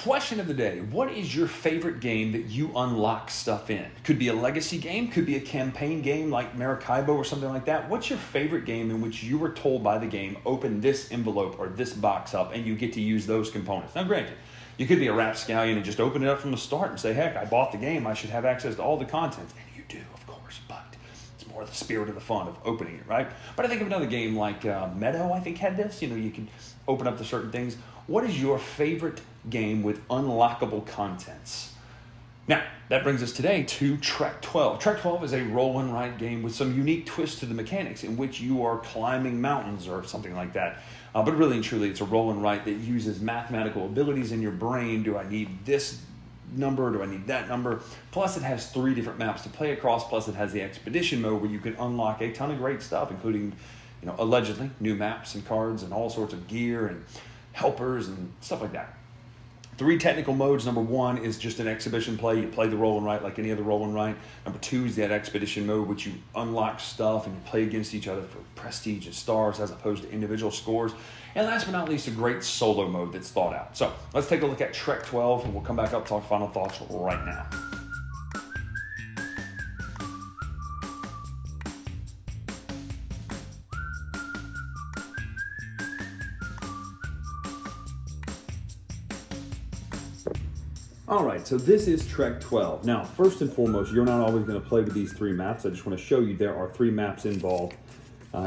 Question of the day, what is your favorite game that you unlock stuff in? Could be a legacy game, could be a campaign game like Maracaibo or something like that. What's your favorite game in which you were told by the game, open this envelope or this box up and you get to use those components? Now granted, you could be a rapscallion and just open it up from the start and say, heck, I bought the game, I should have access to all the contents. And you do, of course, but it's more the spirit of the fun of opening it, right? But I think of another game like Meadow, I think had this. You can open up to certain things. What is your favorite game with unlockable contents? Now, that brings us today to Trek 12. Trek 12 is a roll and write game with some unique twists to the mechanics in which you are climbing mountains or something like that. But really and truly, it's a roll and write that uses mathematical abilities in your brain. Do I need this number? Do I need that number? Plus, it has 3 different maps to play across. Plus, it has the expedition mode where you can unlock a ton of great stuff, including, allegedly new maps and cards and all sorts of gear and helpers and stuff like that. 3 technical modes. Number 1 is just an exhibition play. You play the roll and write like any other roll and write. Number 2 is that expedition mode, which you unlock stuff and you play against each other for prestige and stars as opposed to individual scores. And last but not least, a great solo mode that's thought out. So let's take a look at Trek 12 and we'll come back up and talk final thoughts right now. All right, so this is Trek 12. Now, first and foremost, you're not always going to play with these 3 maps. I just want to show you there are 3 maps involved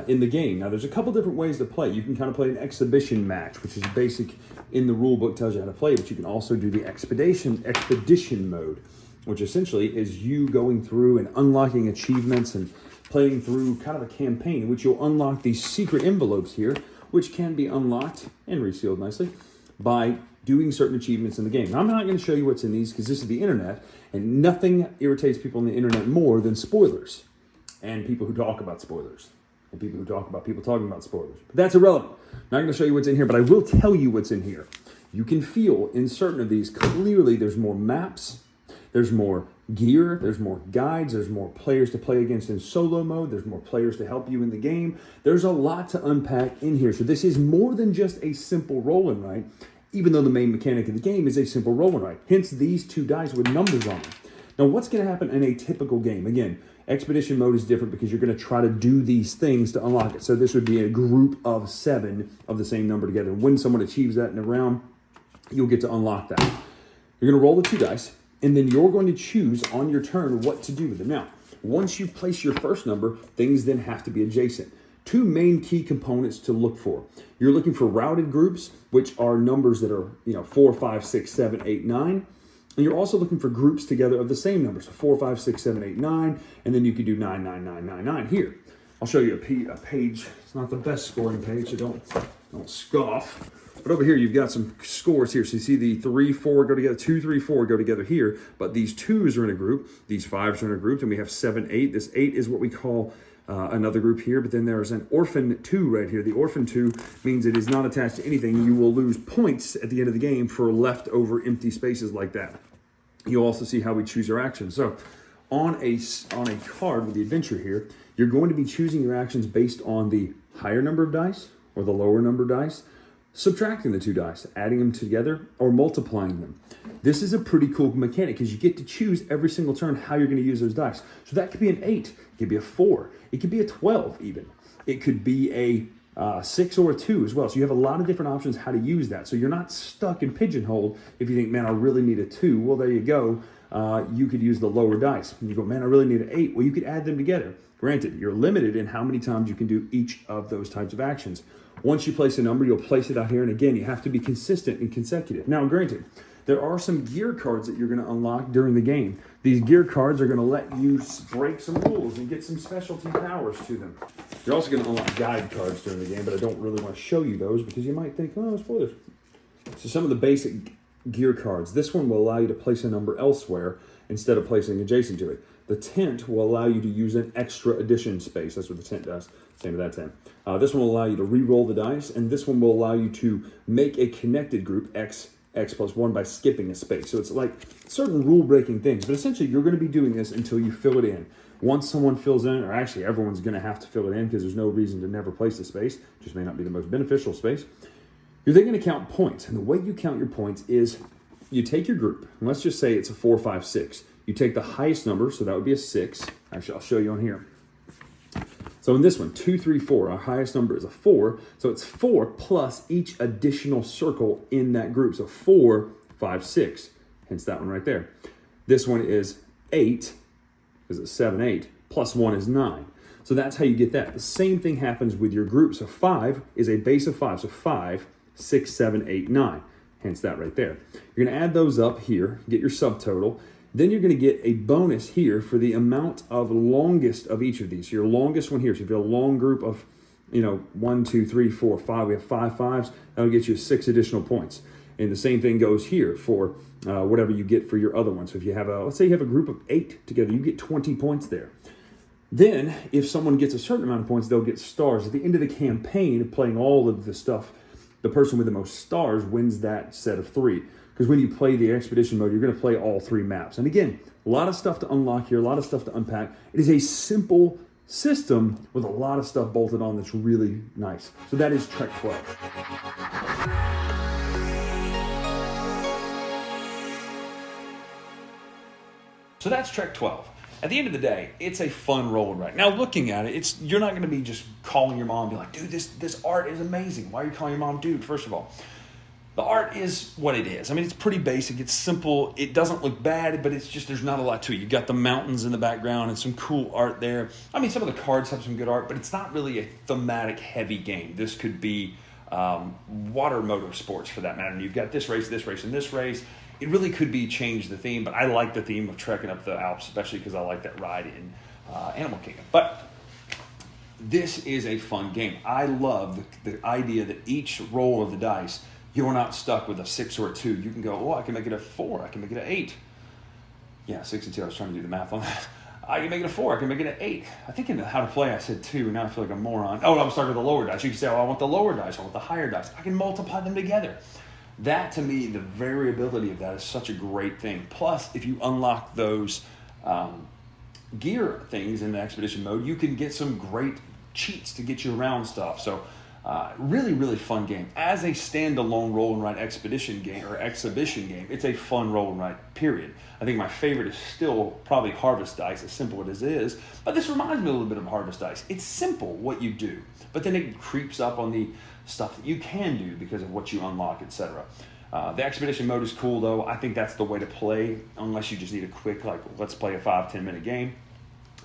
in the game. Now, there's a couple different ways to play. You can kind of play an exhibition match, which is basic in the rule book, tells you how to play, but you can also do the expedition mode, which essentially is you going through and unlocking achievements and playing through kind of a campaign in which you'll unlock these secret envelopes here, which can be unlocked and resealed nicely by doing certain achievements in the game. Now, I'm not going to show you what's in these because this is the internet, and nothing irritates people on the internet more than spoilers and people who talk about spoilers and people who talk about people talking about spoilers. But that's irrelevant. I'm not going to show you what's in here, but I will tell you what's in here. You can feel in certain of these, clearly there's more maps, there's more gear, there's more guides, there's more players to play against in solo mode, there's more players to help you in the game. There's a lot to unpack in here. So this is more than just a simple roll and write, even though the main mechanic of the game is a simple roll and write. Hence these 2 dice with numbers on them. Now, what's going to happen in a typical game? Again, expedition mode is different because you're going to try to do these things to unlock it. So this would be a group of 7 of the same number together. When someone achieves that in a round, you'll get to unlock that. You're going to roll the 2 dice, and then you're going to choose on your turn what to do with them. Now, once you place your first number, things then have to be adjacent. 2 main key components to look for. You're looking for routed groups, which are numbers that are 4, 5, 6, 7, 8, 9. And you're also looking for groups together of the same numbers. So 4, 5, 6, 7, 8, 9. And then you could do 9, 9, 9, 9, 9 here. I'll show you a page. It's not the best scoring page, so don't scoff. But over here, you've got some scores here. So you see the 3, 4 go together, 2, 3, 4 go together here. But these 2s are in a group. These 5s are in a group. And we have 7, 8. This 8 is what we call another group here, but then there's an orphan 2 right here. The orphan 2 means it is not attached to anything. You will lose points at the end of the game for leftover empty spaces like that. You'll also see how we choose our actions. So on a card with the adventure here, you're going to be choosing your actions based on the higher number of dice or the lower number of dice, subtracting the 2 dice, adding them together, or multiplying them. This is a pretty cool mechanic because you get to choose every single turn how you're going to use those dice. So that could be an 8, it could be a 4, it could be a 12 even. It could be a 6 or a 2 as well. So you have a lot of different options how to use that. So you're not stuck and pigeonholed if you think, man, I really need a 2. Well, there you go. You could use the lower dice. And you go, man, I really need an 8. Well, you could add them together. Granted, you're limited in how many times you can do each of those types of actions. Once you place a number, you'll place it out here. And again, you have to be consistent and consecutive. Now, granted, there are some gear cards that you're going to unlock during the game. These gear cards are going to let you break some rules and get some specialty powers to them. You're also going to unlock guide cards during the game, but I don't really want to show you those because you might think, oh, spoilers. So some of the basic gear cards. This one will allow you to place a number elsewhere instead of placing adjacent to it. The tent will allow you to use an extra addition space. That's what the tent does. Same with that tent. This one will allow you to re-roll the dice, and this one will allow you to make a connected group, X plus 1, by skipping a space. So it's like certain rule-breaking things, but essentially you're going to be doing this until you fill it in. Once someone fills in, or actually everyone's going to have to fill it in because there's no reason to never place a space, just may not be the most beneficial space, you're then going to count points. And the way you count your points is you take your group, and let's just say it's a 4, 5, 6. You take the highest number, so that would be a 6. Actually, I'll show you on here. So in this one, 2, 3, 4, our highest number is a 4. So it's 4 plus each additional circle in that group. So 4, 5, 6, hence that one right there. This one is 8, because it's 7, 8, plus 1 is 9. So that's how you get that. The same thing happens with your group. So 5 is a base of 5. So 5, 6, 7, 8, 9. Hence that right there. You're going to add those up here, get your subtotal. Then you're going to get a bonus here for the amount of longest of each of these. So your longest one here. So if you have a long group of, 1, 2, 3, 4, 5. We have 5 5s. That'll get you 6 additional points. And the same thing goes here for whatever you get for your other one. So if you have let's say you have a group of 8 together, you get 20 points there. Then if someone gets a certain amount of points, they'll get stars. At the end of the campaign of playing all of the stuff, the person with the most stars wins that set of 3. Because when you play the expedition mode, you're going to play all 3 maps. And again, a lot of stuff to unlock here, a lot of stuff to unpack. It is a simple system with a lot of stuff bolted on that's really nice. So that is Trek 12. So that's Trek 12. At the end of the day, it's a fun roll and write. Now, looking at it, you're not going to be just calling your mom and be like, dude, this art is amazing. Why are you calling your mom dude? First of all, the art is what it is. I mean, it's pretty basic. It's simple. It doesn't look bad, but it's just there's not a lot to it. You've got the mountains in the background and some cool art there. I mean, some of the cards have some good art, but it's not really a thematic heavy game. This could be water motorsports for that matter. You've got this race, and this race. It really could be change the theme, but I like the theme of trekking up the Alps, especially because I like that ride in Animal Kingdom. But this is a fun game. I love the idea that each roll of the dice, you're not stuck with a 6 or a 2. You can go, I can make it a 4. I can make it an 8. Yeah, 6 and 2. I was trying to do the math on that. I can make it a 4. I can make it an 8. I think in how to play, I said 2. Now I feel like a moron. Oh, I was starting with the lower dice. You can say, I want the lower dice. I want the higher dice. I can multiply them together. That, to me, the variability of that is such a great thing. Plus, if you unlock those gear things in the expedition mode, you can get some great cheats to get you around stuff. So, really, really fun game. As a standalone roll and write expedition game or exhibition game, it's a fun roll and write, period. I think my favorite is still probably Harvest Dice, as simple as it is. But this reminds me a little bit of Harvest Dice. It's simple what you do, but then it creeps up on the stuff that you can do because of what you unlock, etc. The expedition mode is cool, though. I think that's the way to play, unless you just need a quick, let's play a 5-10 minute game.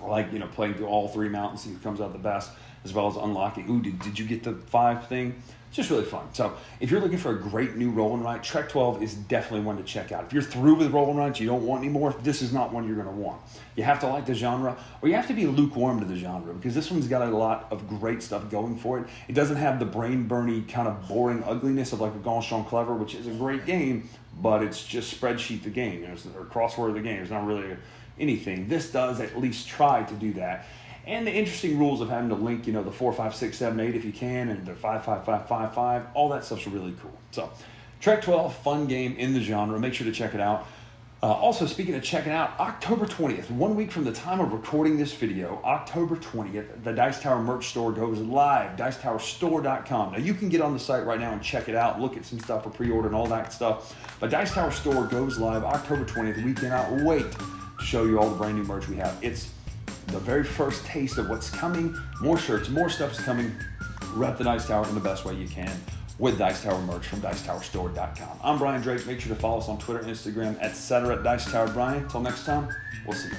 I like, playing through all 3 mountains, see who comes out the best, as well as unlocking. Ooh, did you get the 5 thing? It's just really fun. So if you're looking for a great new roll and write, Trek 12 is definitely one to check out. If you're through with roll and writes, you don't want any more, this is not one you're going to want. You have to like the genre, or you have to be lukewarm to the genre, because this one's got a lot of great stuff going for it. It doesn't have the brain-burning kind of boring ugliness of like a Gauche Clever, which is a great game, but it's just spreadsheet the game, or crossword the game. It's not really anything. This does at least try to do that. And the interesting rules of having to link, the 4, 5, 6, 7, 8 if you can, and the 5, 5, 5, 5, 5, all that stuff's really cool. So, Trek 12, fun game in the genre. Make sure to check it out. Also, speaking of checking out, October 20th, 1 week from the time of recording this video, October 20th, the Dice Tower merch store goes live, dicetowerstore.com. Now, you can get on the site right now and check it out, look at some stuff for pre-order and all that stuff. But Dice Tower Store goes live October 20th. We cannot wait to show you all the brand new merch we have. It's the very first taste of what's coming. More shirts, more stuff's coming. Rep the Dice Tower in the best way you can with Dice Tower merch from dicetowerstore.com. I'm Bryan Drake. Make sure to follow us on Twitter, Instagram, etc. at Dice Tower Bryan. Until next time, we'll see you.